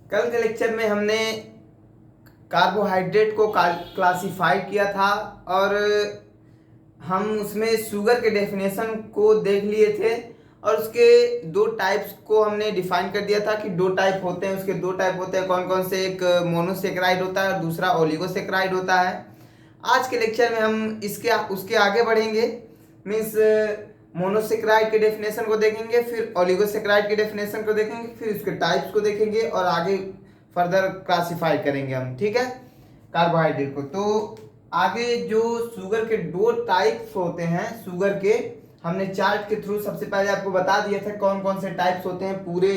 कल के लेक्चर में हमने कार्बोहाइड्रेट को क्लासिफाई किया था और हम उसमें शुगर के डेफिनेशन को देख लिए थे और उसके दो टाइप्स को हमने डिफाइन कर दिया था कि दो टाइप होते हैं। उसके दो टाइप होते हैं कौन कौन से, एक मोनोसेक्राइड होता है और दूसरा ओलिगोसेक्राइड होता है। आज के लेक्चर में हम इसके उसके आगे बढ़ेंगे, मीन्स मोनोसेक्राइड के डेफिनेशन को देखेंगे, फिर ओलिगोसेक्राइड के डेफिनेशन को देखेंगे, फिर उसके टाइप्स को देखेंगे और आगे फर्दर क्लासिफाई करेंगे हम, ठीक है, कार्बोहाइड्रेट को। तो आगे जो शुगर के दो टाइप्स होते हैं शुगर के, हमने चार्ट के थ्रू सबसे पहले आपको बता दिया था कौन कौन से टाइप्स होते हैं। पूरे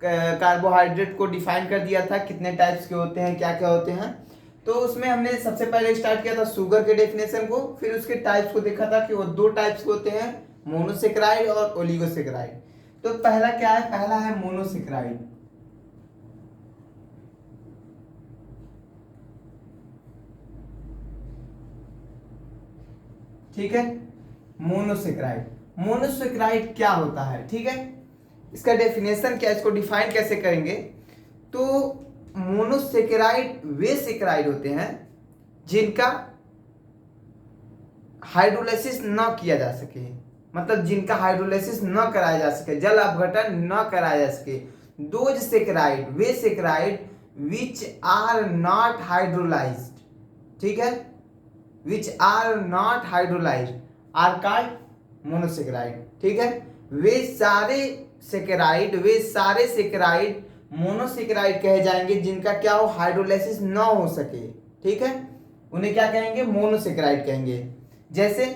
कार्बोहाइड्रेट को डिफाइन कर दिया था कितने टाइप्स के होते हैं, क्या क्या होते हैं। तो उसमें हमने सबसे पहले स्टार्ट किया था शुगर के डेफिनेशन को, फिर उसके टाइप्स को देखा था कि वो दो टाइप्स के होते हैं, मोनोसेक्राइड और ओलिगोसेक्राइड। तो पहला क्या है, पहला है मोनोसेक्राइड। ठीक है, मोनोसेक्राइड। मोनोसेक्राइड क्या होता है, ठीक है, इसका डेफिनेशन क्या, इसको डिफाइन कैसे करेंगे। तो मोनोसेक्राइड वे सेक्राइड होते हैं जिनका हाइड्रोलाइसिस न किया जा सके, मतलब जिनका हाइड्रोलाइसिस न कराया जा सके, जल अपघटन न कराया जा सके। दोज सेक्राइड वे saccharide which are not hydrolysed, ठीक है, which are not hydrolysed are called monosaccharide. ठीक है, वे सारे सेक्राइड मोनोसेक्राइड कहे जाएंगे जिनका क्या हो, हाइड्रोलाइसिस न हो सके। ठीक है, उन्हें क्या कहेंगे, मोनोसेक्राइड कहेंगे। जैसे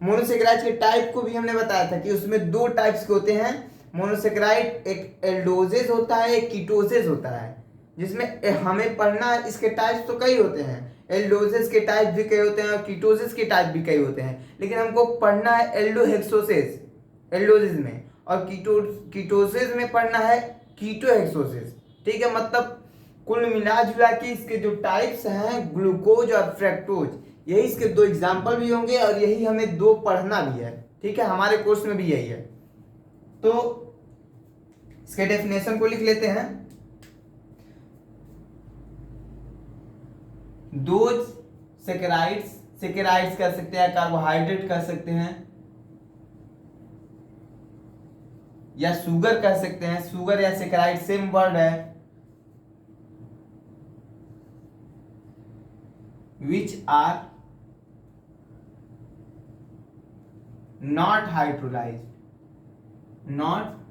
मोनोसेक्राइड के टाइप को भी हमने बताया था कि उसमें दो टाइप्स के होते हैं मोनोसेक्राइड, एक एल्डोजेज होता है, एक कीटोजेज होता है। जिसमें हमें पढ़ना है, इसके टाइप्स तो कई होते हैं, एल्डोजेज के टाइप भी कई होते हैं और कीटोजेज के टाइप भी कई होते हैं, लेकिन हमको पढ़ना है एल्डोहेक्सोसेज एल्डोजेज में, और कीटोजेज में पढ़ना है कीटोहेक्सोसेज। ठीक है, मतलब कुल मिला जुला के इसके जो टाइप्स हैं ग्लूकोज और फ्रक्टोज, यही इसके दो एग्जाम्पल भी होंगे और यही हमें दो पढ़ना भी है। ठीक है, हमारे कोर्स में भी यही है। तो इसके डेफिनेशन को लिख लेते हैं। दोज सेकेराइड्स कर सकते हैं, कार्बोहाइड्रेट कर सकते हैं, या शुगर कह सकते हैं, शुगर या सेकेराइड सेम वर्ड है, which are not hydrolysed, not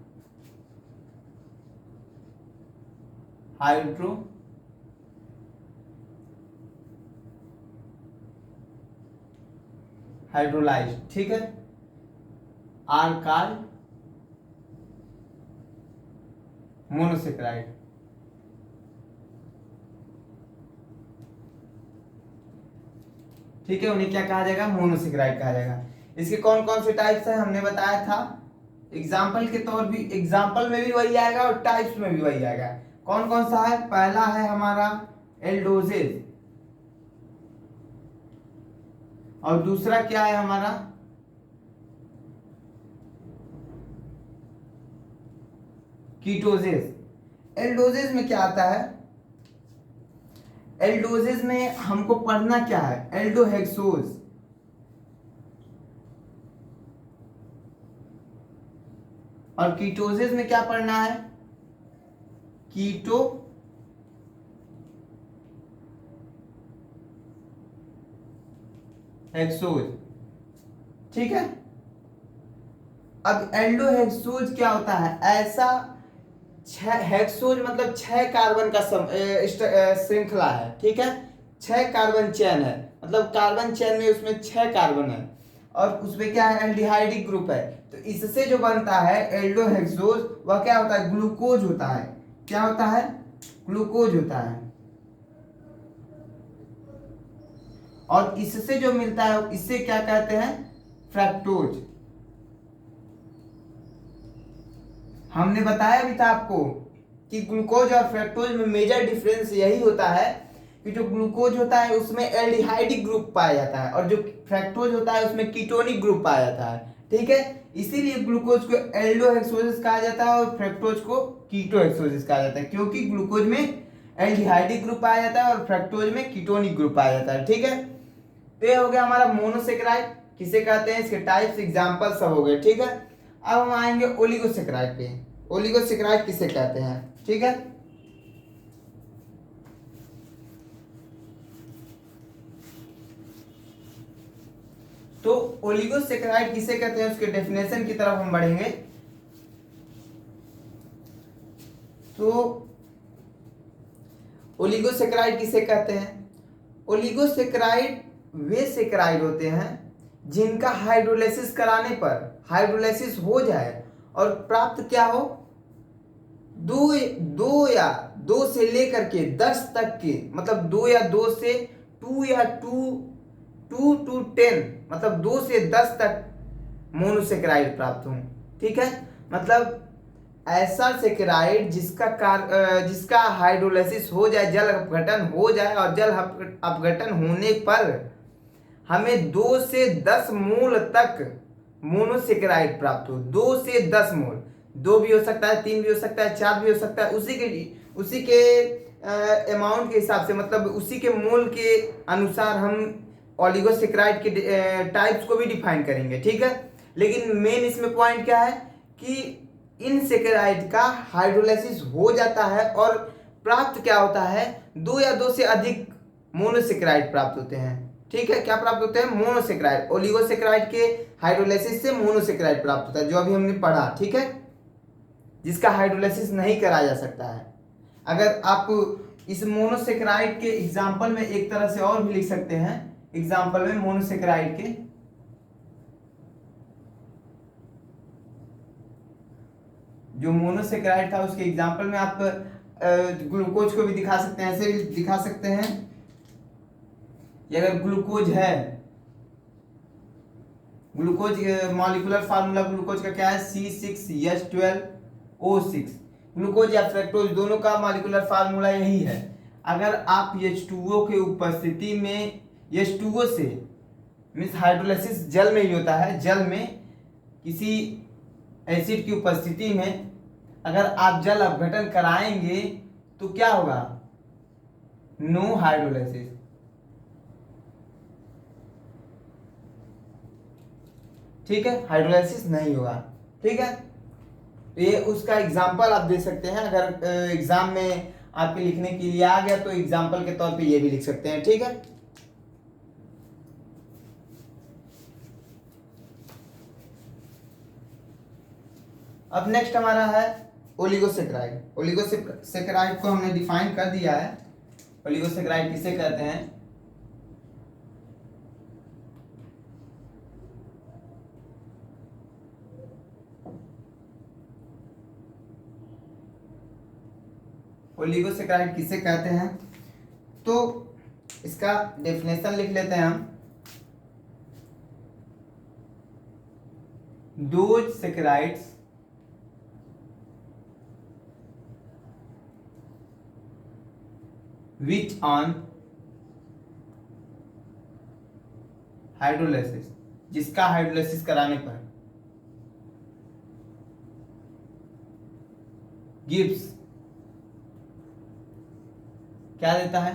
hydrolysed, ठीक है, आर कॉल्ड मोनोसेक्राइड। ठीक है, उन्हें क्या कहा जाएगा, मोनोसेक्राइड कहा जाएगा। इसके कौन कौन से टाइप्स हैं हमने बताया था, एग्जाम्पल के तौर भी, एग्जाम्पल में भी वही आएगा और टाइप्स में भी वही आएगा। कौन कौन सा है, पहला है हमारा एल्डोजेज, और दूसरा क्या है हमारा कीटोजेज। एल्डोजेज में क्या आता है, एल्डोजेज में हमको पढ़ना क्या है, एल्डोहेक्सोज, और कीटोजेज में क्या पढ़ना है, कीटो हेक्सोज। ठीक है, अब एल्डोहेक्सोज क्या होता है, ऐसा हेक्सोज मतलब 6 कार्बन का श्रृंखला है। ठीक है, 6 कार्बन चेन है, मतलब कार्बन चेन में उसमें 6 कार्बन है और उसमें क्या है, एल्डिहाइडिक ग्रुप है। तो इससे जो बनता है एल्डोहेक्सोज, वह क्या होता है, ग्लूकोज होता है। क्या होता है, ग्लूकोज होता है। और इससे जो मिलता है इससे क्या कहते हैं, फ्रक्टोज। हमने बताया भी था आपको कि ग्लूकोज और फ्रक्टोज में मेजर डिफरेंस यही होता है कि जो ग्लूकोज होता है उसमें एल्डिहाइडिक ग्रुप पाया जाता है और जो फ्रक्टोज होता है उसमें कीटोनिक ग्रुप पाया जाता है। ठीक है। इसीलिए ग्लूकोज को एल्डोहेक्सोसिस कहा जाता है और फ्रक्टोज को कीटोहेक्सोसिस कहा जाता है, क्योंकि ग्लूकोज में एल्डिहाइडिक ग्रुप पाया जाता है और फ्रक्टोज में कीटोनिक ग्रुप पाया जाता है। ठीक है, तो ये हो गया हमारा मोनोसेकेराइड किसे कहते हैं, इसके टाइप्स एग्जांपल सब हो गए। ठीक है, अब हम आएंगे ओलिगोसेकेराइड पे। ओलिगोसेकेराइड किसे कहते हैं, ठीक है। तो ओलिगोसेकेराइड किसे कहते हैं उसके डेफिनेशन की तरफ हम बढ़ेंगे। तो ओलिगोसेकेराइड किसे कहते हैं, ओलिगोसेकेराइड वे सेकेराइड होते हैं जिनका हाइड्रोलाइसिस कराने पर हाइड्रोलाइसिस हो जाए और प्राप्त क्या हो, दो से लेकर के 10 तक के, मतलब 2 या 2 से 2 या 2 to 10, मतलब 2 से 10 तक मोनोसेकेराइड प्राप्त हों। ठीक है, मतलब ऐसा सेकेराइड जिसका हाइड्रोलाइसिस हो जाए, जल अपघटन हो जाए, और जल अपघटन होने पर हमें 2 से 10 मोल तक मोनोसेकेराइड प्राप्त हो। 2 से 10 मोल, 2 भी हो सकता है, 3 भी हो सकता है, 4 भी हो सकता है, उसी के अमाउंट के हिसाब से, मतलब उसी के मोल के अनुसार हम ओलिगोसेकेराइड के टाइप्स को भी डिफाइन करेंगे। ठीक है, लेकिन मेन इसमें पॉइंट क्या है कि इन सेकेराइड का हाइड्रोलाइसिस हो जाता है और प्राप्त क्या होता है, 2 या 2 से अधिक मोनोसेकेराइड प्राप्त होते हैं। ठीक है, क्या प्राप्त होते हैं, मोनोसेकेराइड। ओलिगोसेकेराइड के हाइड्रोलाइसिस से मोनोसेकेराइड प्राप्त होता है, जो अभी हमने पढ़ा। ठीक है, जिसका हाइड्रोलाइसिस नहीं कराया जा सकता है। अगर आप इस मोनोसेकेराइड के एग्जाम्पल में एक तरह से और भी लिख सकते हैं, एग्जाम्पल में मोनोसेकेराइड के जो मोनोसेकेराइड था उसके एग्जाम्पल में आप ग्लूकोज को भी दिखा सकते हैं, ऐसे भी दिखा सकते हैं कि अगर ग्लूकोज है, ग्लूकोज मॉलिक्यूलर फार्मूला ग्लूकोज का क्या है, C6H12O6। ग्लूकोज या फ्रक्टोज दोनों का मॉलिक्यूलर फार्मूला यही है। अगर आप H2O के उपस्थिति में, H2O से मीन्स हाइड्रोलाइसिस जल में ही होता है, जल में किसी एसिड की उपस्थिति में अगर आप जल अपघटन कराएंगे तो क्या होगा, नो हाइड्रोलाइसिस। ठीक है, हाइड्रोलाइसिस नहीं होगा। ठीक है, तो ये उसका एग्जाम्पल आप दे सकते हैं। अगर एग्जाम में आपके लिखने के लिए आ गया तो एग्जाम्पल के तौर पे ये भी लिख सकते हैं। ठीक है, अब नेक्स्ट हमारा है ओलिगोसेकेराइड। ओलिगोसेकेराइड को हमने डिफाइन कर दिया है। ओलिगोसेकेराइड किसे कहते हैं, ओलिगोसेकेराइड किसे कहते हैं, तो इसका डेफिनेशन लिख लेते हैं हम। Those saccharides which on hydrolysis, जिसका हाइड्रोलाइसिस कराने पर गिव्स क्या देता है,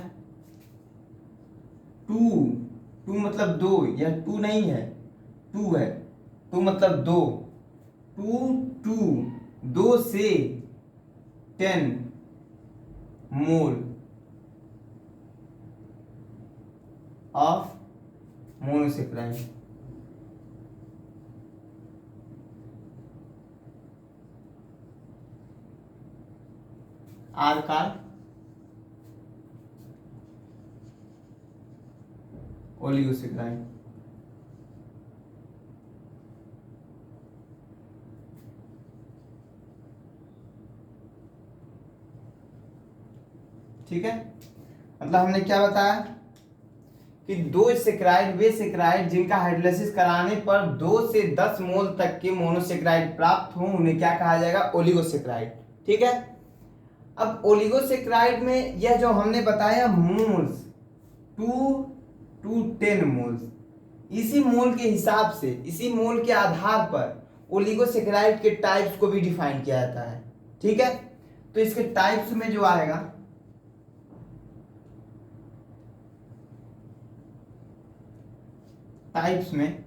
2 मतलब 2, यह 2 नहीं है, 2 है, 2 मतलब 2, 2 से 10 मोल ऑफ मोनोसेकेराइड। आर का ओलिगोसेकेराइड। ठीक है, मतलब हमने क्या बताया कि 2 सेकेराइड वे सेकेराइड जिनका हाइड्रोलाइसिस कराने पर 2 से 10 मोल तक के मोनोसेकेराइड प्राप्त हो, उन्हें क्या कहा जाएगा, ओलिगोसेकेराइड। ठीक है, अब ओलिगोसेकेराइड में यह जो हमने बताया मोल्स 2 to 10 मोल्स, इसी मोल के हिसाब से, इसी मोल के आधार पर ओलिगोसेकेराइड के टाइप्स को भी डिफाइन किया जाता है। ठीक है, तो इसके टाइप्स में जो आएगा, टाइप्स में,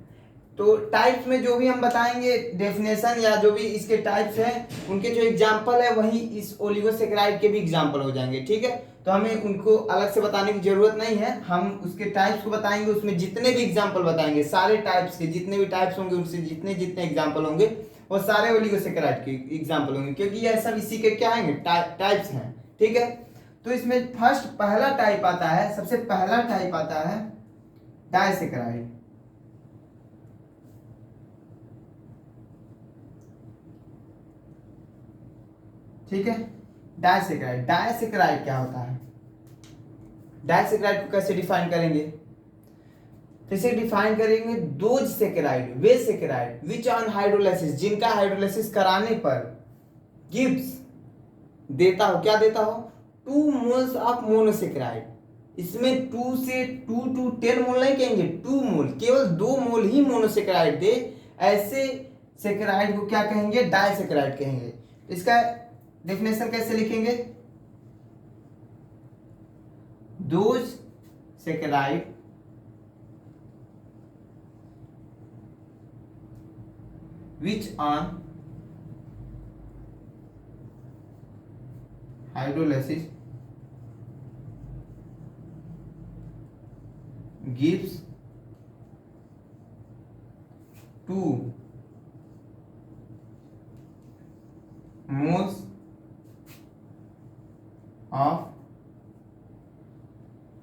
तो टाइप्स में जो भी हम बताएंगे डेफिनेशन या जो भी इसके टाइप्स हैं उनके जो एग्जांपल है वही इस ओलिगोसेकेराइड के भी एग्जांपल हो जाएंगे। ठीक है, तो हमें उनको अलग से बताने की जरूरत नहीं है, हम उसके टाइप्स को बताएंगे, उसमें जितने भी एग्जांपल बताएंगे सारे टाइप्स के, जितने भी टाइप्स होंगे उनसे जितने जितने एग्जांपल होंगे वो सारे ओलिगोसेकेराइड के एग्जांपल होंगे, क्योंकि ये सब इसी के क्या है, टाइप्स हैं। ठीक है, तो इसमें फर्स्ट पहला टाइप आता है, सबसे पहला टाइप आता है डायसेकेराइड। ठीक है, डायसेकेराइड, डायसेकेराइड क्या होता है, डायसेकेराइड को कैसे डिफाइन करेंगे, कैसे डिफाइन करेंगे, दोज सेकेराइड, वे सेकेराइड विच ऑन हाइड्रोलाइसिस, जिनका हाइड्रोलाइसिस कराने पर गिव्स देता हो, क्या देता हो, 2 मोल्स ऑफ मोनोसेकेराइड। इसमें 2 से 2 to 10 मोल नहीं कहेंगे, 2 मोल, केवल 2 मोल ही मोनोसेकेराइड दे, ऐसे सेकेराइड को क्या कहेंगे, डायसेकेराइड कहेंगे। इसका डेफिनेशन कैसे लिखेंगे, those saccharide which on hydrolysis gives 2 moles of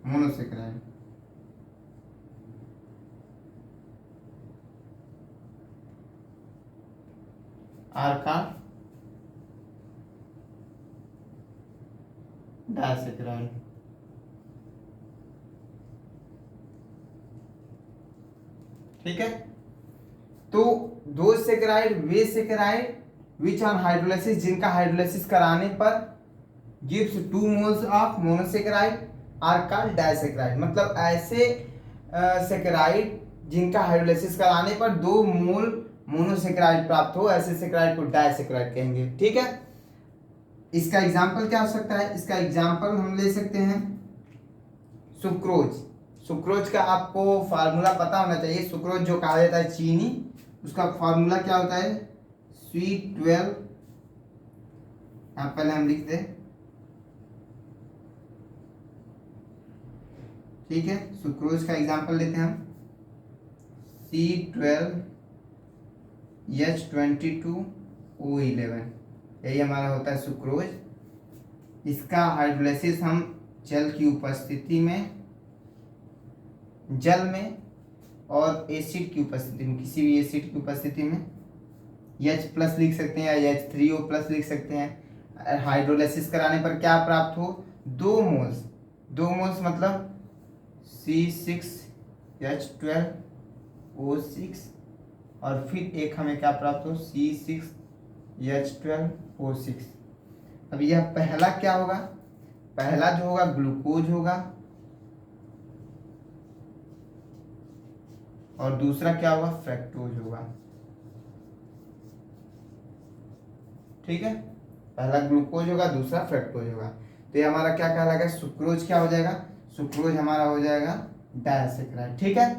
monosaccharide। Are का डायसेकेराइड। ठीक है, तो दो सेकेराइड, वे सेकेराइड विच ऑन हाइड्रोलाइसिस, जिनका हाइड्रोलाइसिस कराने पर gives 2 moles of monosaccharide are called disaccharide. मतलब ऐसे सेकेराइड जिनका हाइड्रोलाइसिस कराने पर 2 मोल मोनोसेकेराइड प्राप्त हो, ऐसे सेकेराइड को डायसेकेराइड कहेंगे। ठीक है, इसका एग्जांपल क्या हो सकता है, इसका एग्जांपल हम ले सकते हैं सुक्रोज। सुक्रोज का आपको फार्मूला पता होना चाहिए, सुक्रोज जो कहा जाता है चीनी, उसका फार्मूला क्या होता है, C12, पहले हम लिखते हैं। ठीक है, सुक्रोज का एग्जांपल लेते हैं हम, C12H22O11, यही हमारा होता है सुक्रोज। इसका हाइड्रोलाइसिस हम जल की उपस्थिति में, जल में और एसिड की उपस्थिति में, किसी भी एसिड की उपस्थिति में H+ लिख सकते हैं या H3O+ लिख सकते हैं। हाइड्रोलाइसिस कराने पर क्या प्राप्त हो, 2 मोल्स, 2 मोल्स मतलब C6H12O6 और फिर एक हमें क्या प्राप्त हो, C6H12O6। अब यह पहला क्या होगा, पहला जो होगा ग्लूकोज होगा और दूसरा क्या होगा, फ्रक्टोज होगा। ठीक है, पहला ग्लूकोज होगा, दूसरा फ्रक्टोज होगा। तो ये हमारा क्या कहलाएगा, सुक्रोज क्या हो जाएगा, सुक्रोज हमारा हो जाएगा डायसेकेराइड। ठीक है,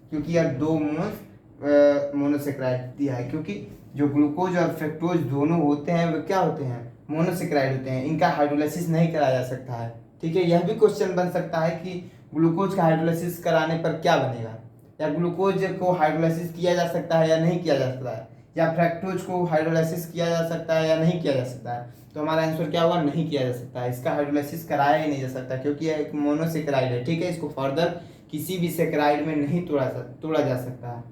क्योंकि यार 2 मोल्स मोनोसेकेराइड दिया है, क्योंकि जो ग्लूकोज और फ्रक्टोज दोनों होते हैं वो क्या होते हैं, मोनोसेकेराइड होते हैं, इनका हाइड्रोलाइसिस नहीं कराया जा सकता है। ठीक है, यह भी क्वेश्चन बन सकता है कि ग्लूकोज का हाइड्रोलाइसिस कराने पर क्या बनेगा, या ग्लूकोज को हाइड्रोलाइसिस किया जा सकता है या नहीं किया जा सकता है, या फ्रक्टोज को हाइड्रोलाइसिस किया जा सकता है या नहीं किया जा सकता है। तो हमारा आंसर क्या होगा, नहीं किया जा सकता है, इसका हाइड्रोलाइसिस कराया ही नहीं जा सकता, क्योंकि यह एक मोनोसेकेराइड है। ठीक है, इसको फर्दर किसी भी सेकेराइड में नहीं तोड़ा जा सकता है।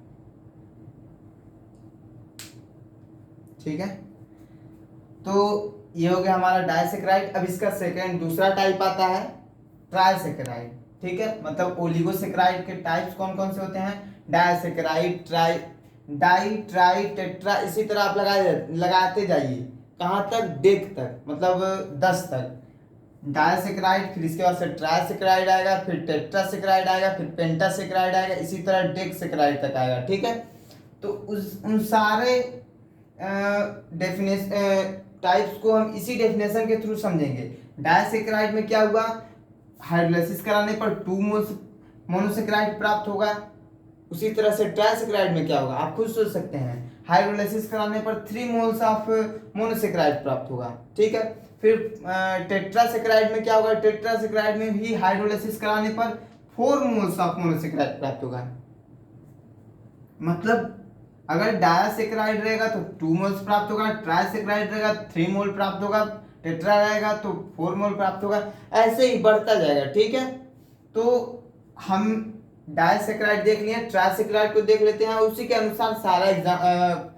ठीक है, तो ये हो गया हमारा डायसेकेराइड। अब इसका सेकंड दूसरा टाइप आता है ट्राइसेकेराइड। ठीक है, मतलब ओलिगोसेकेराइड के टाइप्स कौन कौन से होते हैं, डायसेकेराइड, डाई, ट्राई, टेट्रा, इसी तरह आप लगाते जाइए, कहाँ तक, डेक तक, मतलब 10 तक। डायसेक्राइड, फिर इसके बाद से ट्राइसेक्राइड आएगा, फिर टेट्रासेक्राइड आएगा, फिर पेंटासेक्राइड आएगा, इसी तरह डेक्सेक्राइड तक आएगा। ठीक है, तो उस उन सारे डेफिनेशन टाइप्स को हम इसी डेफिनेशन के थ्रू समझेंगे। डायसेक्राइड में क्या हुआ, हाइड्रोलाइसिस कराने पर 2 मोल्स मोनोसेक्राइड प्राप्त होगा। उसी तरह से ट्राइसेक्राइड में क्या होगा, आप खुद सोच सकते हैं, हाइड्रोलाइसिस कराने पर 3 मोल्स ऑफ मोनोसेक्राइड प्राप्त होगा। ठीक है, फिर टेट्रासेक्राइड में क्या होगा, टेट्रासेक्राइड में भी हाइड्रोलाइसिस कराने पर 4 मोल्स ऑफ मोनोसेक्राइड प्राप्त होगा। मतलब अगर डायसेक्राइड रहेगा तो 2 मोल्स प्राप्त होगा, ट्राइसेक्राइड रहेगा 3 मोल प्राप्त होगा, टेट्रा रहेगा तो 4 मोल प्राप्त होगा, ऐसे ही बढ़ता जाएगा। ठीक है, तो हम डायसेक्राइड देख लिए, ट्राइसेक्राइड को देख लेते हैं, उसी के अनुसार सारा एग्जाम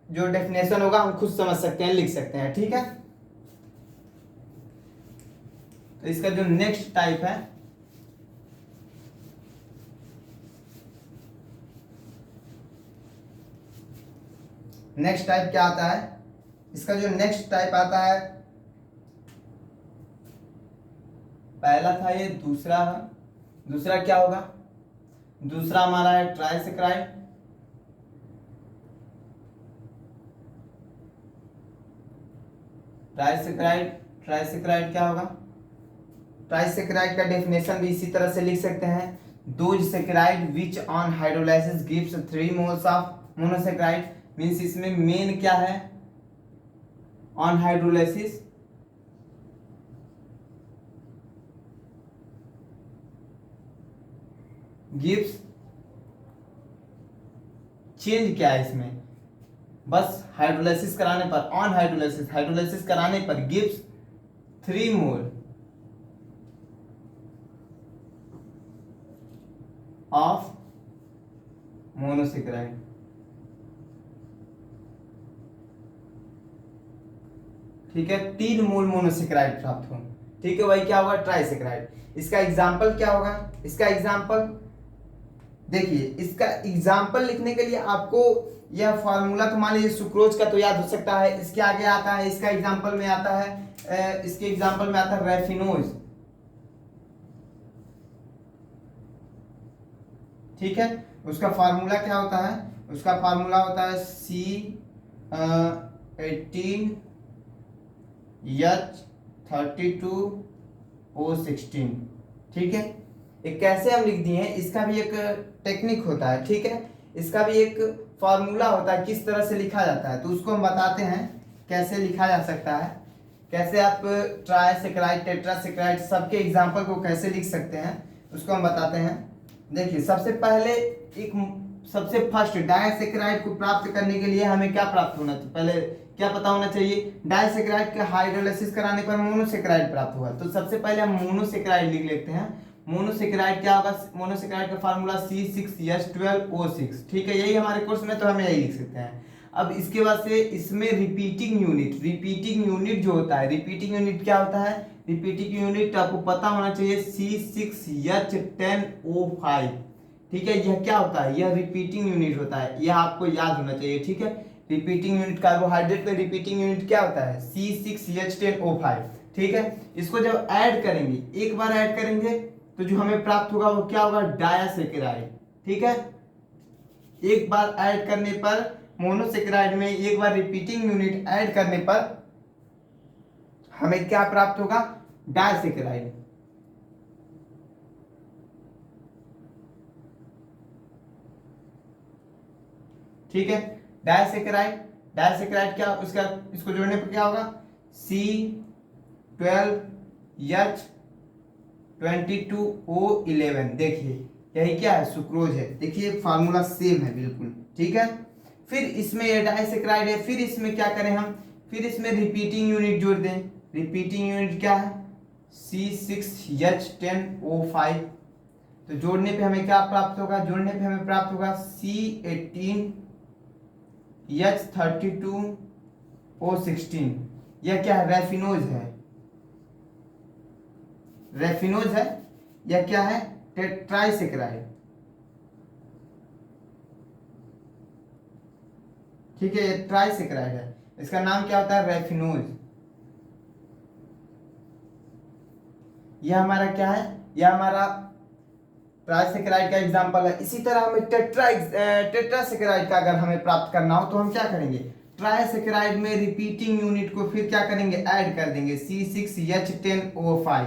जो डेफिनेशन होगा हम खुद समझ सकते हैं, लिख सकते हैं। ठीक है, तो इसका जो नेक्स्ट टाइप है, नेक्स्ट टाइप क्या आता है, इसका जो नेक्स्ट टाइप आता है, पहला था ये, दूसरा है, दूसरा क्या होगा, दूसरा हमारा है ट्राइसेक्राइड। ट्राइसेक्राइड, ट्राइसेक्राइड क्या होगा, ट्राइसेक्राइड का डेफिनेशन भी इसी तरह से लिख सकते हैं, those saccharide which on hydrolysis gives 3 moles of monosaccharide. Means इसमें मेन क्या है, ऑन हाइड्रोलाइसिस गिव्स, चेंज क्या है इसमें, बस हाइड्रोलाइसिस कराने पर, ऑन हाइड्रोलाइसिस, हाइड्रोलाइसिस कराने पर गिव्स 3 मोल ऑफ मोनोसेक्राइड। ठीक है, 3 मोल मोनोसेक्राइड प्राप्त हो। ठीक है, वही क्या होगा, ट्राइसेक्राइड। इसका एग्जाम्पल क्या होगा, इसका एग्जाम्पल देखिए, इसका एग्जाम्पल लिखने के लिए आपको यह फॉर्मूला तो मान लीजिए सुक्रोज का तो याद हो सकता है, इसके आगे आता है, इसका एग्जाम्पल में आता है, इसके एग्जाम्पल में आता है रेफिनोज। ठीक है, उसका फार्मूला क्या होता है, उसका फार्मूला होता है C18H32O16। ठीक है, एक कैसे हम लिख दिए हैं, इसका भी एक टेक्निक होता है। ठीक है, इसका भी एक फार्मूला होता है, किस तरह से लिखा जाता है, तो उसको हम बताते हैं कैसे लिखा जा सकता है, कैसे आप ट्राइसेक्राइड, टेट्रासेक्राइड सबके एग्जाम्पल को कैसे लिख सकते हैं, उसको हम बताते हैं। देखिए, सबसे पहले एक सबसे फर्स्ट डायसेक्राइड को प्राप्त करने के लिए हमें क्या प्राप्त होना चाहिए, पहले क्या पता होना चाहिए, डायसेक्राइड का हाइड्रोलाइसिस कराने पर मोनोसेक्राइड प्राप्त हुआ, तो सबसे पहले हम मोनोसेक्राइड लिख लेते हैं। मोनोसेक्राइड क्या होगा, मोनोसेक्राइड का फार्मूला C6H12O6। ठीक है, यही हमारे कोर्स में, तो हम यही लिख सकते हैं। अब इसके बाद से इसमें रिपीटिंग यूनिट, रिपीटिंग यूनिट जो होता है, रिपीटिंग यूनिट क्या होता है, रिपीटिंग यूनिट आपको पता होना चाहिए C6H10O5। ठीक है, यह क्या होता है, यह रिपीटिंग यूनिट होता है, यह आपको याद होना चाहिए। ठीक है, रिपीटिंग यूनिट, कार्बोहाइड्रेट में रिपीटिंग यूनिट क्या होता है, C6H10O5। ठीक है, इसको जब ऐड करेंगे, एक बार ऐड करेंगे तो जो हमें प्राप्त होगा वो क्या होगा, डायसेक्राइड। ठीक है, एक बार ऐड करने पर मोनोसेक्राइड में एक बार रिपीटिंग यूनिट ऐड करने पर हमें क्या प्राप्त होगा, डायसेक्राइड। ठीक है, डायसेक्राइड, डायसेक्राइड क्या उसका, इसको जोड़ने पर क्या होगा, C12H22O11। देखिए, यही क्या है, सुक्रोज है। देखिए, फार्मूला सेम है बिल्कुल। ठीक है, फिर इसमें ये डायसेक्राइड है, फिर इसमें क्या करें हम, फिर इसमें रिपीटिंग यूनिट जोड़ दें। रिपीटिंग यूनिट क्या है, C6H10O5। तो जोड़ने पे हमें क्या प्राप्त होगा, जोड़ने पे हमें प्राप्त होगा C18H32O16। यह क्या है, रेफिनोज है, रेफिनोज है। यह क्या है, ट्राइसेक्राइड। ठीक है, ये ट्राइसेक्राइड है, इसका नाम क्या होता है, रेफिनोज। यह हमारा क्या है, यह हमारा ट्राइसेकेराइड का एग्जांपल है। इसी तरह हमें टेट्रासेकेराइड का अगर हमें प्राप्त करना हो तो हम क्या करेंगे, ट्राइसेकेराइड में रिपीटिंग यूनिट को फिर क्या करेंगे, ऐड कर देंगे C6H10O5,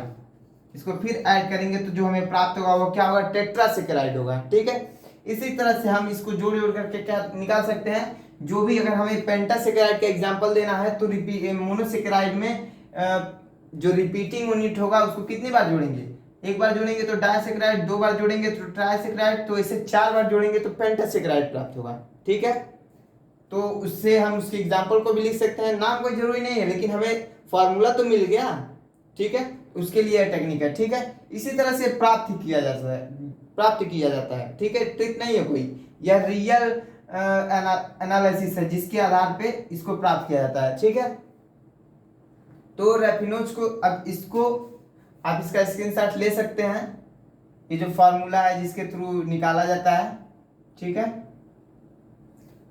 इसको फिर ऐड करेंगे तो जो हमें प्राप्त होगा वो क्या होगा, टेट्रासेकेराइड होगा। ठीक है, इसी तरह से हम इसको जोड़ जोड़ करके क्या निकाल सकते हैं, जो भी अगर हमें पेंटासेकेराइड का एग्जांपल देना है तो मोनोसेकेराइड में जो रिपीटिंग यूनिट होगा उसको कितनी बार जोड़ेंगे, एक बार जोड़ेंगे तो डाइसेकेराइड, दो बार जोड़ेंगे तो ट्राइसेकेराइड, तो इसे 4 बार जोड़ेंगे तो पेंटासेकेराइड प्राप्त होगा। ठीक है, तो उससे हम उसके एग्जाम्पल को भी लिख सकते हैं, नाम कोई जरूरी नहीं है लेकिन हमें फॉर्मूला तो मिल गया। ठीक है, उसके लिए टेक्निक है। ठीक है, इसी तरह से प्राप्त किया जाता है। ठीक है, ट्रिक नहीं है कोई, यह रियल एनालिसिस है जिसके आधार पे इसको प्राप्त किया जाता है। ठीक है, तो रेफिनोज को अब इसको आप इसका स्क्रीनशॉट ले सकते हैं, ये जो फॉर्मूला है जिसके थ्रू निकाला जाता है। ठीक है,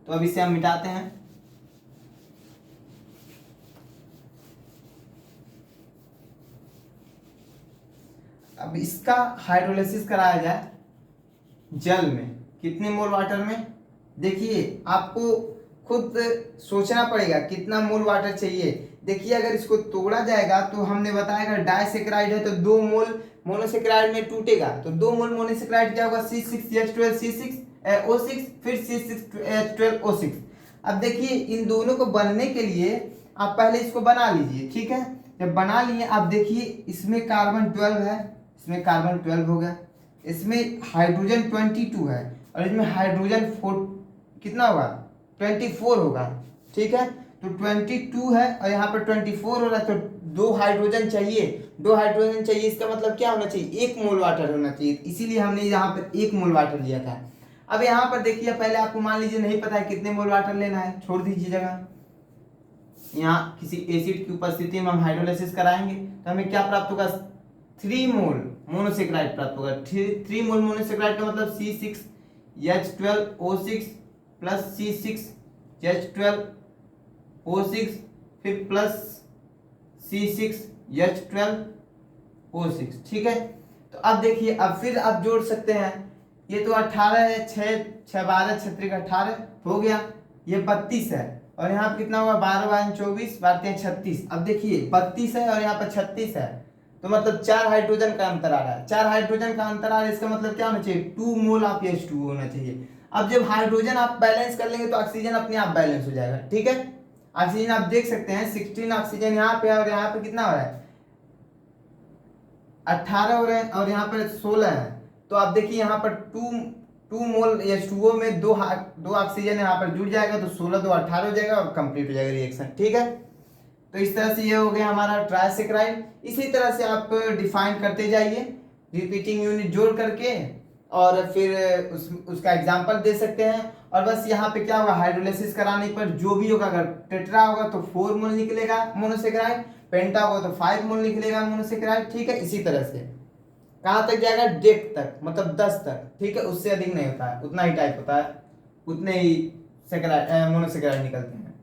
तो अब इसे हम मिटाते हैं। अब इसका हाइड्रोलिसिस कराया जाए जल में, कितने मोल वाटर में, देखिए आपको खुद सोचना पड़ेगा कितना मोल वाटर चाहिए। देखिए अगर इसको तोड़ा जाएगा तो हमने बताया अगर डाइसेकेराइड है तो 2 मोल मोनोसेकेराइड में टूटेगा, तो 2 मोल मोनोसेकेराइड क्या होगा, C6H12O6 फिर C6H12O6। अब देखिए इन दोनों को बनने के लिए आप पहले इसको बना लीजिए। ठीक है, जब बना लिए आप देखिए इसमें कार्बन 12 है, इसमें कार्बन 12 हो गया, इसमें हाइड्रोजन 22 है और इसमें हाइड्रोजन 4 कितना होगा, 24 होगा। ठीक है, तो 22 है और यहाँ पर 24 हो रहा है, तो 2 हाइड्रोजन चाहिए, 2 हाइड्रोजन चाहिए, इसका मतलब क्या होना चाहिए, 1 मोल वाटर होना चाहिए, इसीलिए हमने यहाँ पर 1 मोल वाटर लिया था। अब यहाँ पर देखिए पहले आपको मान लीजिए नहीं पता है कितने मोल वाटर लेना है, छोड़ दीजिए जगह, यहाँ किसी एसिड की उपस्थिति में हम हाइड्रोलिसिस कराएंगे तो हमें क्या प्राप्त होगा, 3 मोल मोनोसेकेराइड प्राप्त होगा। 3 मोल मोनोसेकेराइड का मतलब C6H12O6 प्लस C6H12O6 फिर प्लस C6H12O6। ठीक है, तो अब देखिए अब फिर आप जोड़ सकते हैं, ये तो 18 है, 6 6 12 36 18 हो गया, ये 32 है और यहाँ पर कितना होगा, 12 12 24 12 36। अब देखिए 32 है और यहाँ पर 36 है, तो मतलब 4 हाइड्रोजन का अंतर आ रहा है, 4 हाइड्रोजन का अंतर आ रहा है, इसका मतलब क्या होना चाहिए, 2 मोल ऑफ H2 होना चाहिए। अब जब हाइड्रोजन आप बैलेंस कर लेंगे तो ऑक्सीजन अपने आप बैलेंस हो जाएगा। ठीक है, ऑक्सीजन आप देख सकते हैं 16 ऑक्सीजन यहाँ पे है और यहाँ पे कितना हो रहा है, 18 हो रहे हैं और यहाँ पर 16 है, तो आप देखिए यहाँ पर 2 मोल H2O में 2 ऑक्सीजन यहाँ पर जुड़ जाएगा तो 16 2 18 हो जाएगा और कंप्लीट हो जाएगा रिएक्शन। ठीक है, तो इस तरह से ये हो गया हमारा ट्राइसेकेराइड। इसी तरह से आप डिफाइन करते जाइए रिपीटिंग यूनिट जोड़ करके और फिर उसका एग्जांपल दे सकते हैं। और बस यहाँ पे क्या होगा, हाइड्रोलिसिस कराने पर जो भी होगा, अगर टेट्रा होगा तो 4 मोल निकलेगा मोनोसेकेराइड, पेंटा होगा तो 5 मोल निकलेगा मोनोसेकेराइड। ठीक है, इसी तरह से कहाँ तक जाएगा, डेक तक, मतलब 10 तक। ठीक है, उससे अधिक नहीं होता है, उतना ही टाइप होता है, उतने ही सेकेराइड मोनोसेकेराइड निकलते हैं।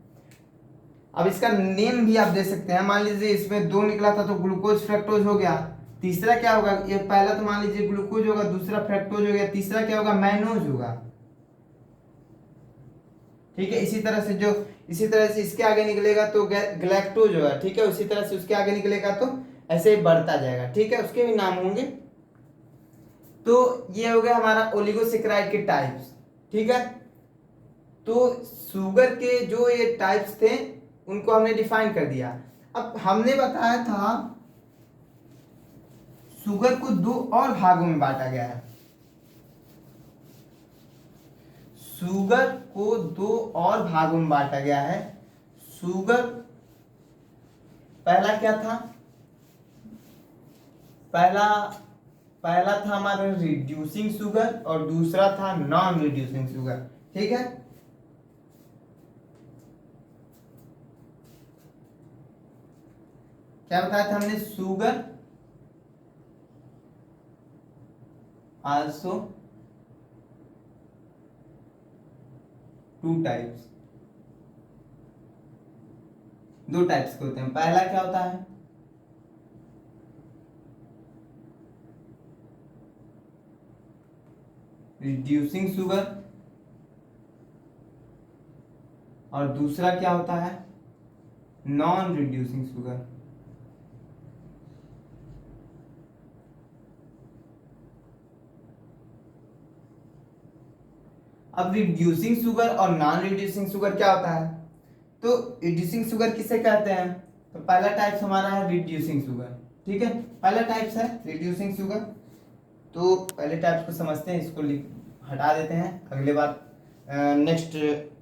अब इसका नेम भी आप दे सकते हैं, मान लीजिए इसमें 2 निकला था तो ग्लूकोज फ्रक्टोज हो गया, तीसरा क्या होगा, ये पहला तो मान लीजिए ग्लूकोज होगा, दूसरा फ्रक्टोज हो गया, तीसरा क्या होगा, मैनोज होगा। ठीक है, इसी तरह से इसके आगे निकलेगा तो ग्लैक्टोज होगा। ठीक है, उसी तरह से उसके आगे निकलेगा तो ऐसे ही बढ़ता जाएगा। ठीक है, उसके भी नाम होंगे। तो ये हो गया हमारा ओलिगोसेकेराइड के टाइप्स। ठीक है, तो शुगर के जो ये टाइप्स थे उनको हमने डिफाइन कर दिया। अब हमने बताया था शुगर को 2 और भागों में बांटा गया है, शुगर को 2 और भागों में बांटा गया है। शुगर पहला क्या था, पहला था हमारा रिड्यूसिंग शुगर और दूसरा था नॉन रिड्यूसिंग शुगर। ठीक है, क्या बताया था हमने, शुगर आल्सो 2 टाइप्स, 2 टाइप्स के होते हैं। पहला क्या होता है, रिड्यूसिंग शुगर, और दूसरा क्या होता है, नॉन रिड्यूसिंग शुगर। अब रिड्यूसिंग शुगर और नॉन रिड्यूसिंग शुगर क्या होता है, तो रिड्यूसिंग शुगर किसे कहते हैं, तो पहला टाइप हमारा है रिड्यूसिंग शुगर। ठीक है, पहला टाइप है रिड्यूसिंग शुगर। तो पहले टाइप को समझते हैं, इसको हटा देते हैं, अगले बार नेक्स्ट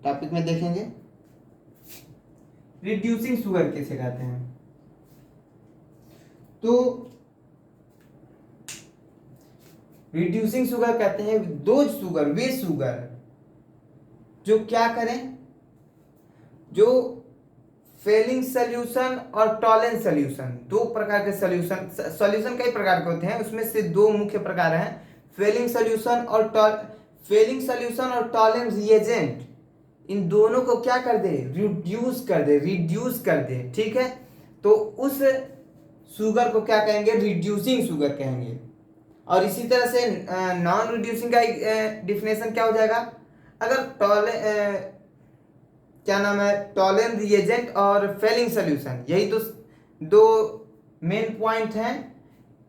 टॉपिक में देखेंगे। रिड्यूसिंग शुगर किसे कहते हैं, तो रिड्यूसिंग शुगर कहते हैं दो शुगर, वे शुगर जो क्या करें, जो फेलिंग सोल्यूशन और टॉलेंस सोल्यूशन, दो प्रकार के सोल्यूशन कई प्रकार के होते हैं, उसमें से दो मुख्य प्रकार हैं, फेलिंग सोल्यूशन और टॉलेंस रिएजेंट। इन दोनों को क्या कर दे, रिड्यूस कर दे। ठीक है, तो उस शुगर को क्या कहेंगे, रिड्यूसिंग शुगर कहेंगे। और इसी तरह से नॉन रिड्यूसिंग का डिफिनेशन क्या हो जाएगा, अगर क्या नाम है, टॉलेंस रिएजेंट और फेलिंग सोल्यूशन, यही तो दो मेन पॉइंट हैं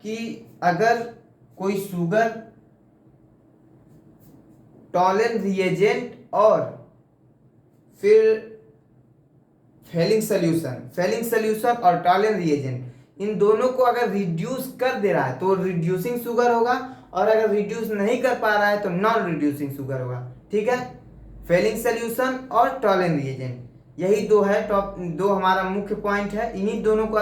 कि अगर कोई शुगर टॉलेंस रिएजेंट और फिर फेलिंग सोल्यूशन और टॉलेंस रिएजेंट, इन दोनों को अगर रिड्यूस कर दे रहा है तो रिड्यूसिंग शुगर होगा, और अगर रिड्यूस नहीं कर पा रहा है तो नॉन रिड्यूसिंग शुगर होगा। ठीक है, फेलिंग सोल्यूशन और टॉलेंस रिएजेंट, यही दो है दो हमारा मुख्य पॉइंट है। इन्हीं दोनों को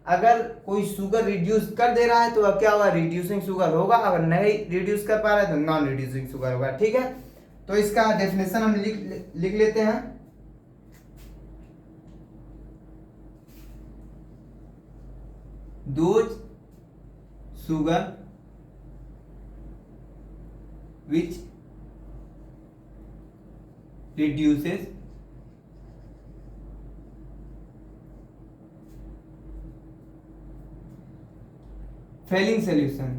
अगर कोई शुगर रिड्यूस कर दे रहा है तो क्या होगा, रिड्यूसिंग शुगर होगा, अगर नहीं रिड्यूस कर पा रहा है तो नॉन रिड्यूसिंग शुगर होगा। ठीक है, तो इसका डेफिनेशन हम लिख लेते हैं। Those sugar which reduces failing solution,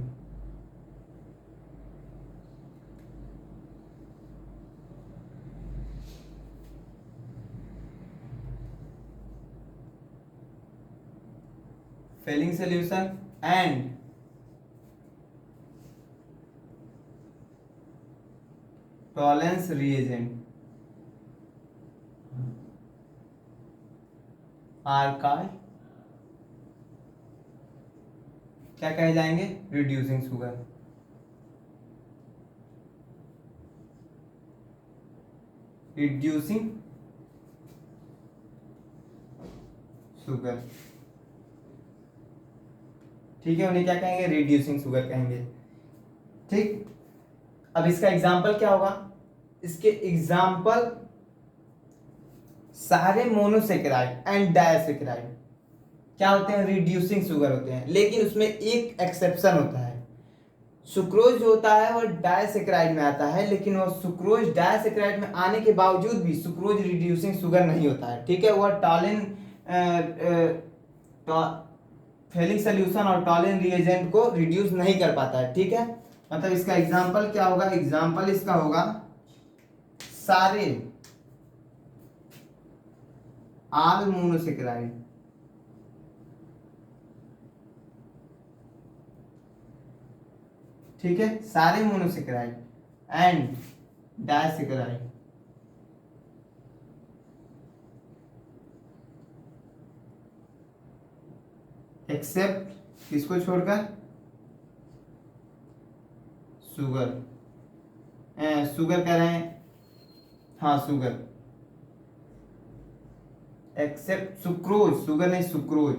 and Tollens reagent are called क्या कहे जाएंगे, रिड्यूसिंग शुगर। रिड्यूसिंग शुगर, ठीक है, उन्हें क्या कहेंगे, रिड्यूसिंग शुगर कहेंगे। ठीक, अब इसका एग्जाम्पल क्या होगा, इसके एग्जाम्पल सारे मोनोसेकेराइड एंड डायसेकेराइड क्या होते हैं, रिड्यूसिंग शुगर होते हैं, लेकिन उसमें एक एक्सेप्शन होता है, सुक्रोज जो होता है वो डायसेकेराइड में आता है, लेकिन वो सुक्रोज डायसेकेराइड में आने के बावजूद भी सुक्रोज रिड्यूसिंग शुगर नहीं होता है। ठीक है, वह फेलिंग सोल्यूशन और टॉलेंस रिएजेंट को रिड्यूस नहीं कर पाता है। ठीक है, मतलब इसका एग्जाम्पल क्या होगा, एग्जाम्पल इसका होगा सारे आल मोनोसेकेराइड, ठीक है, सारे मोनोसेकेराइड एंड डायसेकेराइड एक्सेप्ट किसको छोड़कर, शुगर, शुगर कह रहे हैं, हाँ शुगर, एक्सेप्ट सुक्रोज, शुगर नहीं सुक्रोज,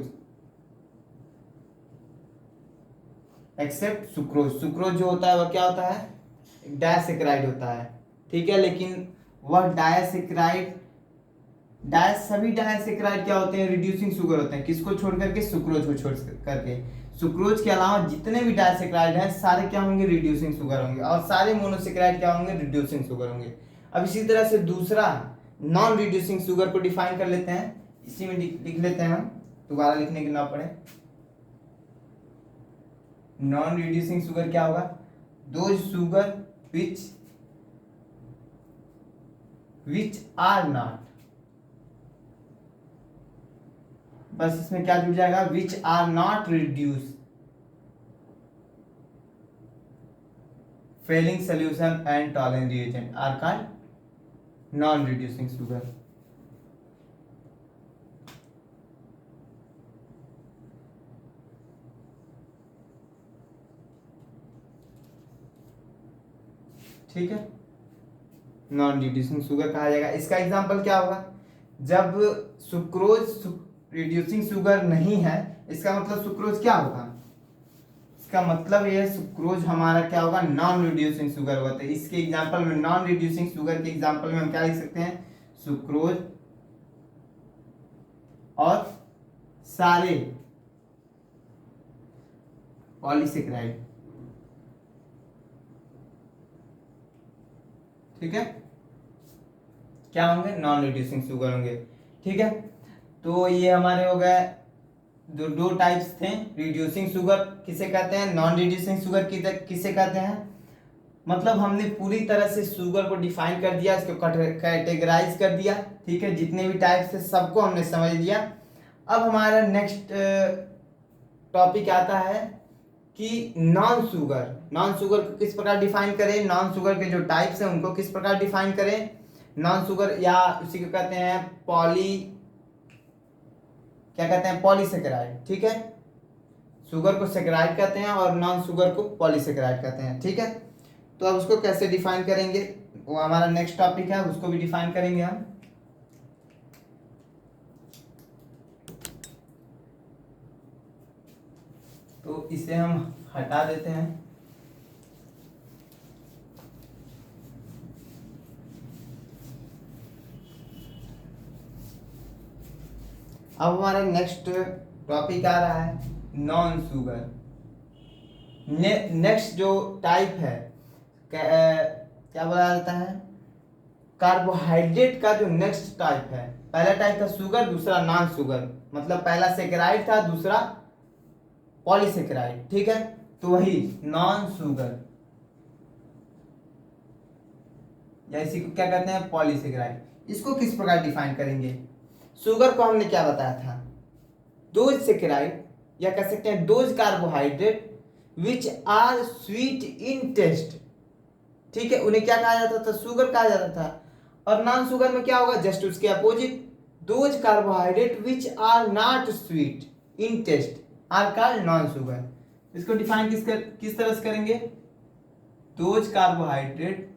एक्सेप्ट सुक्रोज। सुक्रोज जो होता है वह क्या होता है, डायसेकेराइड होता है। ठीक है, लेकिन वह डायसेकेराइड सभी डायसेकेराइड क्या होते हैं, रिड्यूसिंग शुगर होते हैं, किसको छोड़ करके, सुक्रोज को छोड़ करके। सुक्रोज के अलावा जितने भी डायसेकेराइड हैं सारे क्या होंगे, रिड्यूसिंग शुगर होंगे, और सारे मोनोसेकेराइड क्या होंगे, रिड्यूसिंग शुगर होंगे। अब इसी तरह से दूसरा नॉन रिड्यूसिंग शुगर को डिफाइन कर लेते हैं, इसी में लिख लेते हैं हम, दोबारा लिखने की ना पड़े। नॉन रिड्यूसिंग शुगर क्या होगा, दो शुगर विच आर नॉट, बस इसमें क्या जुड़ जाएगा, which are not reduce Fehling solution and Tollens reagent are called non reducing sugar. ठीक है, नॉन रिड्यूसिंग शुगर कहा जाएगा। इसका एग्जांपल क्या होगा, जब सुक्रोज रिड्यूसिंग शुगर नहीं है, इसका मतलब सुक्रोज क्या होगा, इसका मतलब ये सुक्रोज हमारा क्या होगा, नॉन रिड्यूसिंग शुगर होगा। तो इसके एग्जांपल में, नॉन रिड्यूसिंग शुगर के एग्जांपल में हम क्या लिख सकते हैं, सुक्रोज और सारे पॉलीसेकेराइड। ठीक है, क्या होंगे, नॉन रिड्यूसिंग शुगर होंगे। ठीक है, तो ये हमारे हो गए जो दो टाइप्स थे। रिड्यूसिंग शुगर किसे कहते हैं, नॉन रिड्यूसिंग शुगर किसे कहते हैं, मतलब हमने पूरी तरह से शुगर को डिफाइन कर दिया, इसको कैटेगराइज कर दिया। ठीक है, जितने भी टाइप्स थे सबको हमने समझ लिया। अब हमारा नेक्स्ट टॉपिक आता है कि नॉन शुगर को किस प्रकार डिफाइन करें, नॉन शुगर के जो टाइप्स हैं उनको किस प्रकार डिफाइन करें। नॉन शुगर या उसी को कहते हैं क्या कहते हैं, पॉलीसेकेराइड। ठीक है, शुगर को सेकेराइड कहते हैं और नॉन शुगर को पॉलीसेकेराइड कहते हैं। ठीक है, तो अब उसको कैसे डिफाइन करेंगे, वो हमारा नेक्स्ट टॉपिक है, उसको भी डिफाइन करेंगे हम। तो इसे हम हटा देते हैं। अब हमारा नेक्स्ट टॉपिक आ रहा है नॉन शुगर। नेक्स्ट जो टाइप है क्या बोला जाता है, कार्बोहाइड्रेट का जो नेक्स्ट टाइप है, पहला टाइप था शुगर, दूसरा नॉन शुगर, मतलब पहला सेकेराइड था, दूसरा पॉलीसेकेराइड। ठीक है, तो वही नॉन शुगर या इसी को क्या कहते हैं, पॉलीसेकेराइड। इसको किस प्रकार डिफाइन करेंगे, शुगर को हमने क्या बताया था, दोज सेकेराइड या कह सकते हैं those carbohydrate which are sweet in taste. ठीक है, उन्हें क्या कहा जाता था, शुगर कहा जाता था। और नॉन शुगर में क्या होगा, जस्ट उसके opposite, those carbohydrate which are not sweet in taste are called non sugar. इसको डिफाइन किस तरह से करेंगे, those carbohydrate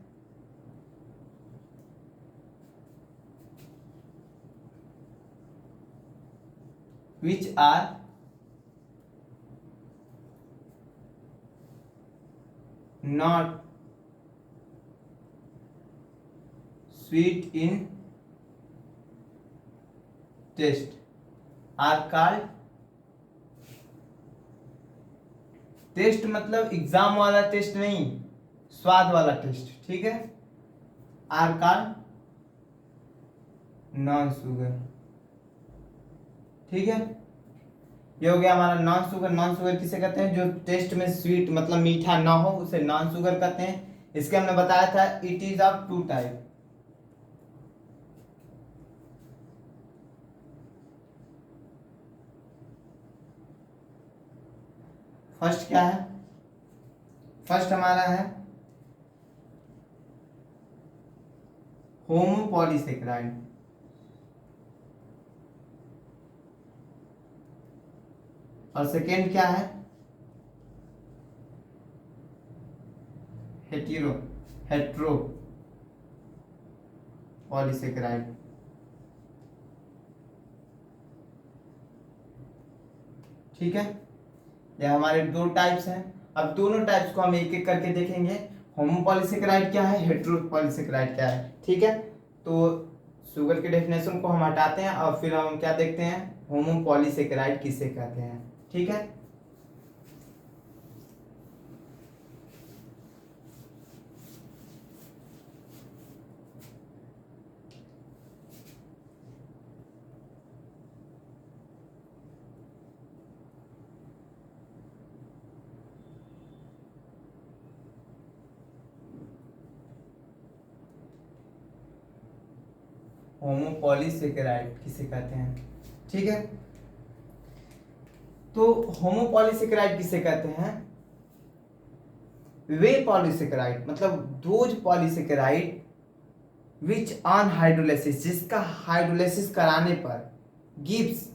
which are not sweet in taste are called, taste मतलब एग्जाम वाला टेस्ट नहीं, स्वाद वाला टेस्ट। ठीक है, आर कॉल्ड नॉन शुगर। ठीक है, ये हो गया हमारा नॉन शुगर। नॉन शुगर किसे कहते हैं, जो टेस्ट में स्वीट मतलब मीठा ना हो उसे नॉन शुगर कहते हैं। इसके हमने बताया था it is of two type. First क्या है, फर्स्ट हमारा है होमोपॉलीसेकेराइड, और सेकेंड क्या है, हेट्रो पॉलीसेकेराइड। ठीक है, ये हमारे दो टाइप्स हैं। अब दोनों टाइप्स को हम एक एक करके देखेंगे, होमोपॉलीसेकेराइड क्या है, हेट्रोपॉलीसेकेराइड क्या है। ठीक है, तो शुगर के डेफिनेशन को हम हटाते हैं और फिर हम क्या देखते हैं, होमोपॉलीसेकेराइड किसे कहते हैं। ठीक है, होमोपॉलीसेकेराइड किसे कहते हैं, ठीक है। तो होमोपॉलीसेकेराइड किसे कहते हैं, वे पॉलीसेकेराइड मतलब those polysaccharide which on hydrolysis, जिसका हाइड्रोलाइसिस कराने पर gives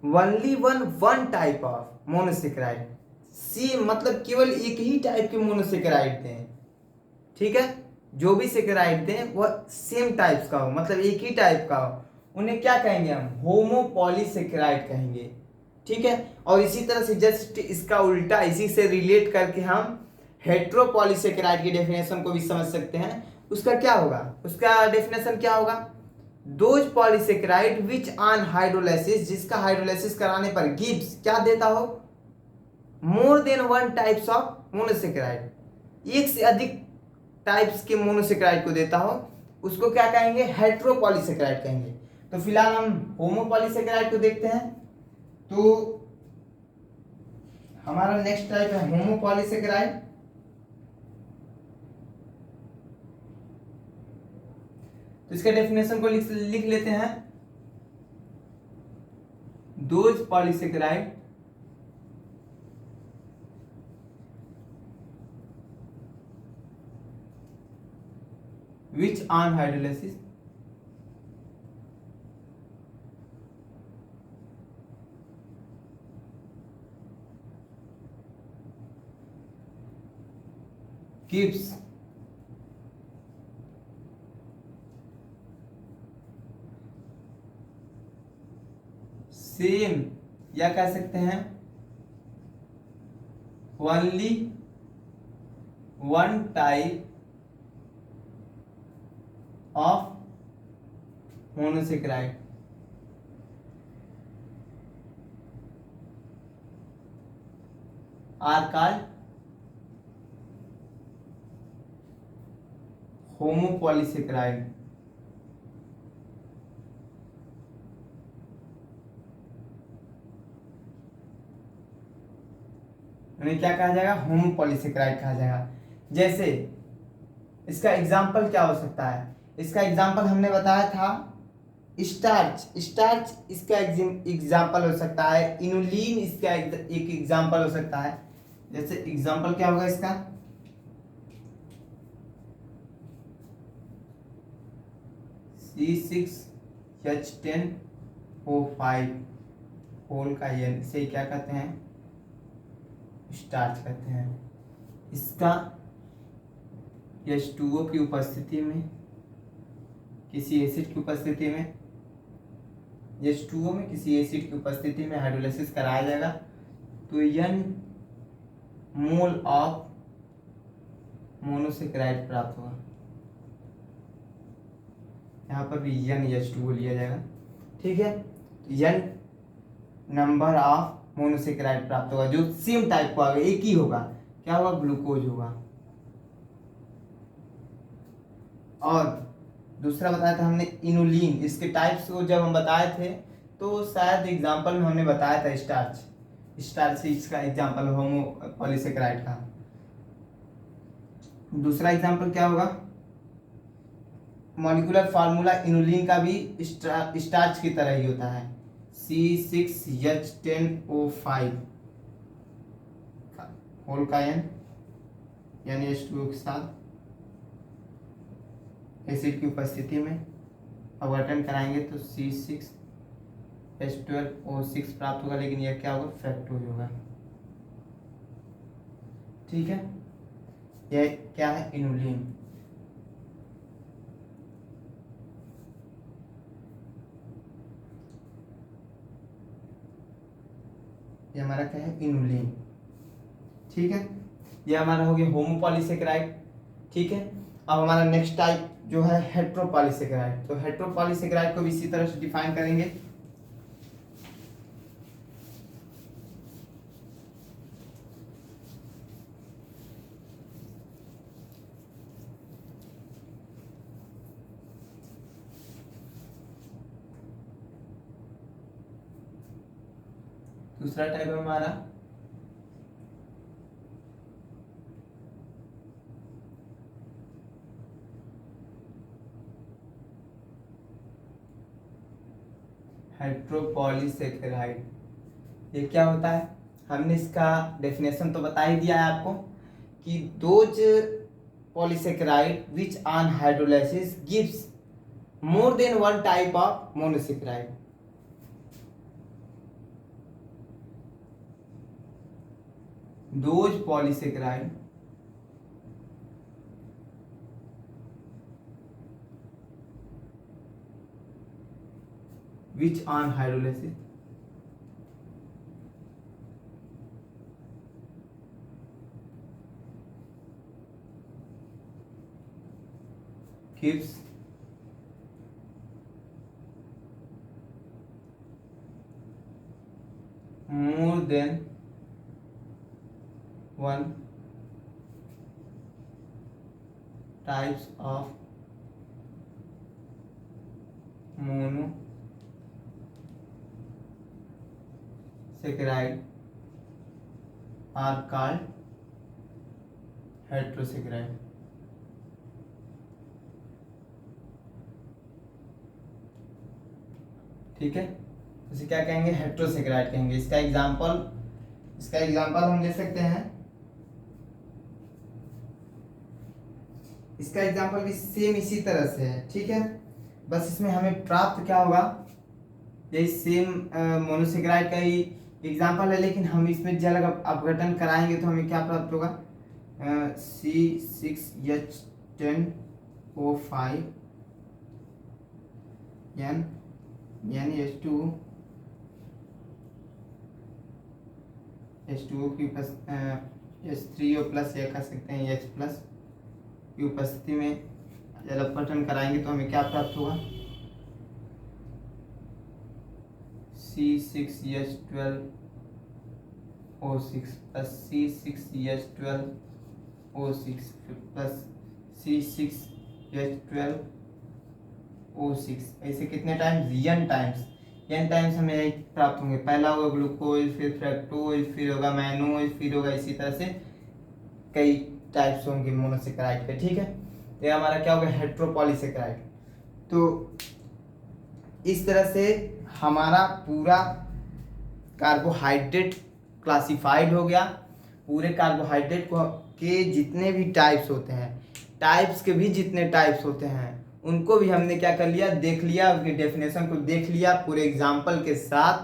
only one type of monosaccharide, सी मतलब केवल एक ही टाइप के मोनोसेकेराइड दें, ठीक है। जो भी सेकेराइड दें वह सेम टाइप्स का हो, मतलब एक ही टाइप का हो, उन्हें क्या कहेंगे हम, होमोपॉलीसेकेराइड कहेंगे, ठीक है। और इसी तरह से जस्ट इसका उल्टा, इसी से रिलेट करके हम हेट्रोपॉलीसेकेराइड की डेफिनेशन को भी समझ सकते हैं। उसका क्या होगा, उसका डेफिनेशन क्या होगा, those polysaccharide which on hydrolysis, जिसका हाइड्रोलाइसिस कराने पर गिव्स क्या देता हो, more than one types of monosaccharide, एक से अधिक टाइप्स के मोनोसेकेराइड को देता हो, उसको क्या कहेंगे, हेट्रोपॉलीसेकेराइड कहेंगे। तो फिलहाल हम होमोपॉलीसेकेराइड को देखते हैं। तो हमारा नेक्स्ट टाइप है होमोपॉलीसेकेराइड। तो इसका डेफिनेशन को लिख लेते हैं, those polysaccharide which on hydrolysis gives same, या कह सकते हैं only one type of monosaccharide, are called homopolysaccharide. उन्हें क्या कहा जाएगा, होमोपॉलीसेकेराइड कहा जाएगा। जैसे इसका एग्जाम्पल क्या हो सकता है, इसका एग्जाम्पल हमने बताया था स्टार्च, स्टार्च इसका एग्जाम्पल हो सकता है, इनुलिन इसका एक एग्जाम्पल हो सकता है। जैसे एग्जाम्पल क्या होगा इसका, C6H10O5 होल का एन, इसे क्या कहते हैं, स्टार्च कहते हैं। इसका H2O की उपस्थिति में, किसी एसिड की उपस्थिति में, H2O में किसी एसिड की उपस्थिति में हाइड्रोलाइसिस कराया जाएगा तो n मोल ऑफ मोनोसेकेराइड प्राप्त होगा। यहाँ पर भी NH2O लिया जाएगा, ठीक है। n नंबर ऑफ मोनोसेकेराइड प्राप्त होगा जो सेम टाइप का होगा, एक ही होगा, क्या होगा, ग्लूकोज होगा। और दूसरा बताया था हमने इनुलिन, इसके टाइप्स को जब हम बताए थे तो शायद एग्जांपल में हमने बताया था स्टार्च, स्टार्च से इसका एग्जांपल होमोपॉलीसेकेराइड का। दूसरा एग्जांपल क्या होगा, मॉलिक्यूलर फार्मूला इनुलिन का भी स्टार्च की तरह ही होता है, C6H10O5 होल का n, यानी H2O के साथ एसिड की उपस्थिति में अपघटन कराएंगे तो C6H12O6 प्राप्त होगा, लेकिन यह क्या होगा, फ्रक्टोज होगा, ठीक है। यह क्या है, इनुलिन। ये हमारा क्या है, इनुलिन, ठीक है। ये हमारा हो गया होमोपॉलीसेकेराइड, ठीक है। अब हमारा नेक्स्ट टाइप जो है हेट्रोपॉलीसेकेराइड। तो हेट्रोपॉलीसेकेराइड को भी इसी तरह से डिफाइन करेंगे। दूसरा टाइप है हमारा हेट्रोपॉलीसेकेराइड, ये क्या होता है? हमने इसका डेफिनेशन तो बता ही दिया है आपको कि those polysaccharide which on hydrolysis gives more than one type of monosaccharide. Those polysaccharide which on hydrolysis gives more than one types of monosaccharide are called heterosaccharide। ठीक है, इसे क्या कहेंगे? हेट्रोसेकेराइड कहेंगे। इसका एग्जांपल हम ले सकते हैं। इसका एग्जांपल भी सेम इसी तरह से है। ठीक है, बस इसमें हमें प्राप्त क्या होगा? यही सेम मोनोसेकेराइड का ही एग्जांपल है, लेकिन हम इसमें जब अपघटन कराएंगे तो हमें क्या प्राप्त होगा? C6H10O5 H2O की H3O प्लस या कह सकते हैं H प्लस की उपस्थिति में जल अपघटन कराएंगे तो हमें क्या प्राप्त होगा? C6H12O6 plus C6H12O6 plus C6H12O6। ऐसे कितने टाइम्स? n टाइम्स हमें यही प्राप्त होंगे। पहला होगा ग्लूकोज, फिर फ्रक्टोज, फिर होगा मैनोज, फिर होगा इसी तरह से कई टाइप्स होंगे मोनोसेकेराइड के। ठीक है, ये हमारा क्या होगा? हेट्रोपॉलीसेकेराइड। तो इस तरह से हमारा पूरा कार्बोहाइड्रेट क्लासिफाइड हो गया। पूरे कार्बोहाइड्रेट के जितने भी टाइप्स होते हैं, टाइप्स के भी जितने टाइप्स होते हैं, उनको भी हमने क्या कर लिया? देख लिया, उनके डेफिनेशन को देख लिया पूरे एग्जाम्पल के साथ।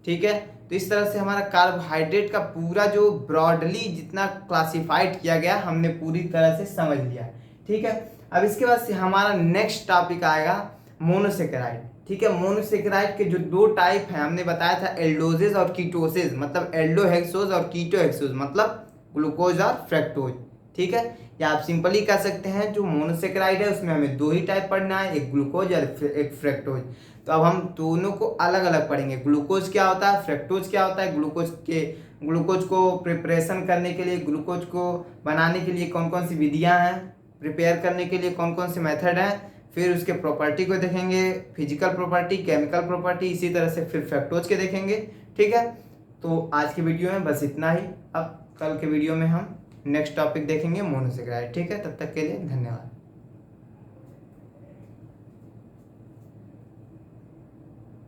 ठीक है, तो इस तरह से हमारा कार्बोहाइड्रेट का पूरा जो ब्रॉडली जितना क्लासिफाइड किया गया हमने पूरी तरह से समझ लिया। ठीक है, अब इसके बाद से हमारा नेक्स्ट टॉपिक आएगा मोनोसेकेराइड। ठीक है, मोनोसेकेराइड के जो दो टाइप हैं हमने बताया था, एल्डोजेज और कीटोसेज, मतलब एल्डोहेक्सोज और कीटोहेक्सोज, मतलब ग्लूकोज और फ्रक्टोज। ठीक है, या आप सिंपली कह सकते हैं जो मोनोसेकेराइड है उसमें हमें दो ही टाइप पढ़ना है, एक ग्लूकोज और एक फ्रक्टोज। तो अब हम दोनों को अलग अलग पढ़ेंगे। ग्लूकोज क्या होता है, फ्रक्टोज क्या होता है, ग्लूकोज को प्रिपरेशन करने के लिए, ग्लूकोज को बनाने के लिए कौन कौन सी विधियां हैं, प्रिपेयर करने के लिए कौन कौन से मेथड हैं, फिर उसके प्रॉपर्टी को देखेंगे, फिजिकल प्रॉपर्टी, केमिकल प्रॉपर्टी, इसी तरह से फिर फ्रक्टोज के देखेंगे। ठीक है, तो आज के वीडियो में बस इतना ही। अब कल के वीडियो में हम नेक्स्ट टॉपिक देखेंगे मोनोसेकेराइड। ठीक है, तब तक के लिए धन्यवाद।